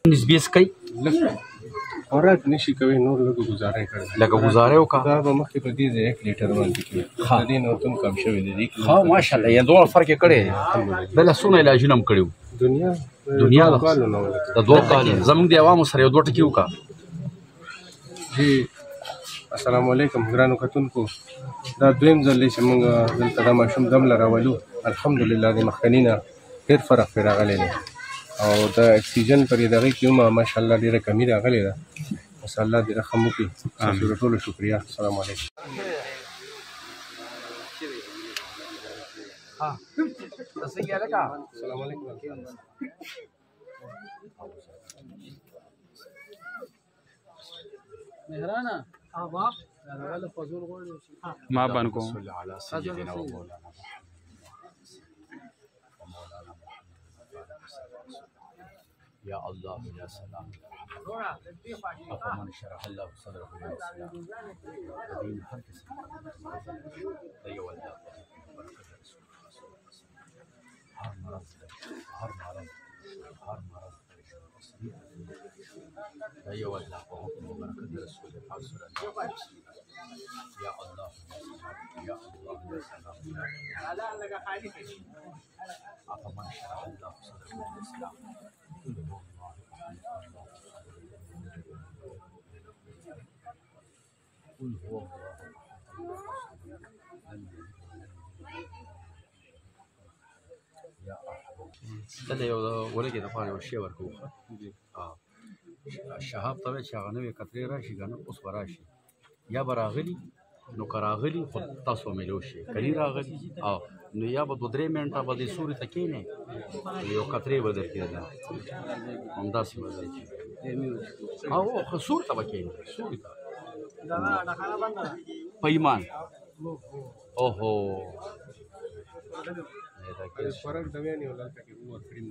نسبي سکي خوراک نشي کوي نور لږه ګزاره یې کړې لکه ګزاره یې وکړه. دا به مخکې په دې ځای 1 لیټر باندې کېږي د دې نه ورته هم کم شوی دی. ها ماشاءالله یې دوه فرق یې کړی دی لاسونه علاجونه هم کړي وو دنیا د 2 کالو زموږ د عوامو سره یو 2 ټکي وکړه. جی السلام علیکم ګرانو کتونکو، دا دویم ځل دی چې موږ دلته دا ماشوم دم له راولو. الحمدلله د مخکني نه ډېر فرق پرې راغلی دی او د اکسیجن پر دغې کې هم ماشاءالله ډېره کمي راغلې ده. بس الله دې رحم وکړي. ستاسو د ټولو شکریه. السلام علیکم. السلام علیکم. مهرانا ما بانکو يا الله يا سلام أفمن شرح الله صدره للإسلام الذين هر کس دی والله برکت رسول هر مرض دی والله برکت رسول پاک صلی الله علیه وسلم. يا الله يا الله يا سلام أفمن شرح الله صدره للإسلام قل هو الله يا احد دلته یو ولګي د پاره یو شی ورکوه. شهاب ته چې هغه نوې کترې راشي کنه اوس وراشي یا به راغلي نو که راغلي خو تاسو میلو شي کلي راغلي نو یا به 2-3 منټه به دې سوري ته کښېنئ یو کترې به درکېده همداسې به درکړي او سور ته به کښېنئ سوري ته په ایمان اوهو خوراک د ویانې ولته کې ورکړي